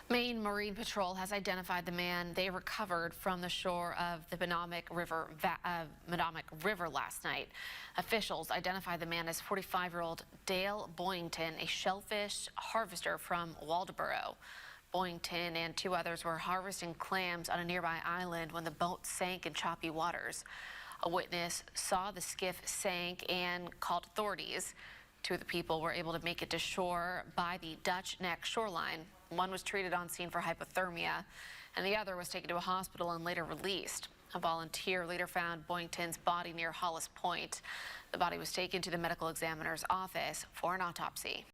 Maine Marine Patrol has identified the man they recovered from the shore of the Medomak River last night. Officials identified the man as 45-year-old Dale Boynton, a shellfish harvester from Waldoboro. Boynton and two others were harvesting clams on a nearby island when the boat sank in choppy waters. A witness saw the skiff sank and called authorities. Two of the people were able to make it to shore by the Dutch Neck shoreline. One was treated on scene for hypothermia, and the other was taken to a hospital and later released. A volunteer later found Boynton's body near Hollis Point. The body was taken to the medical examiner's office for an autopsy.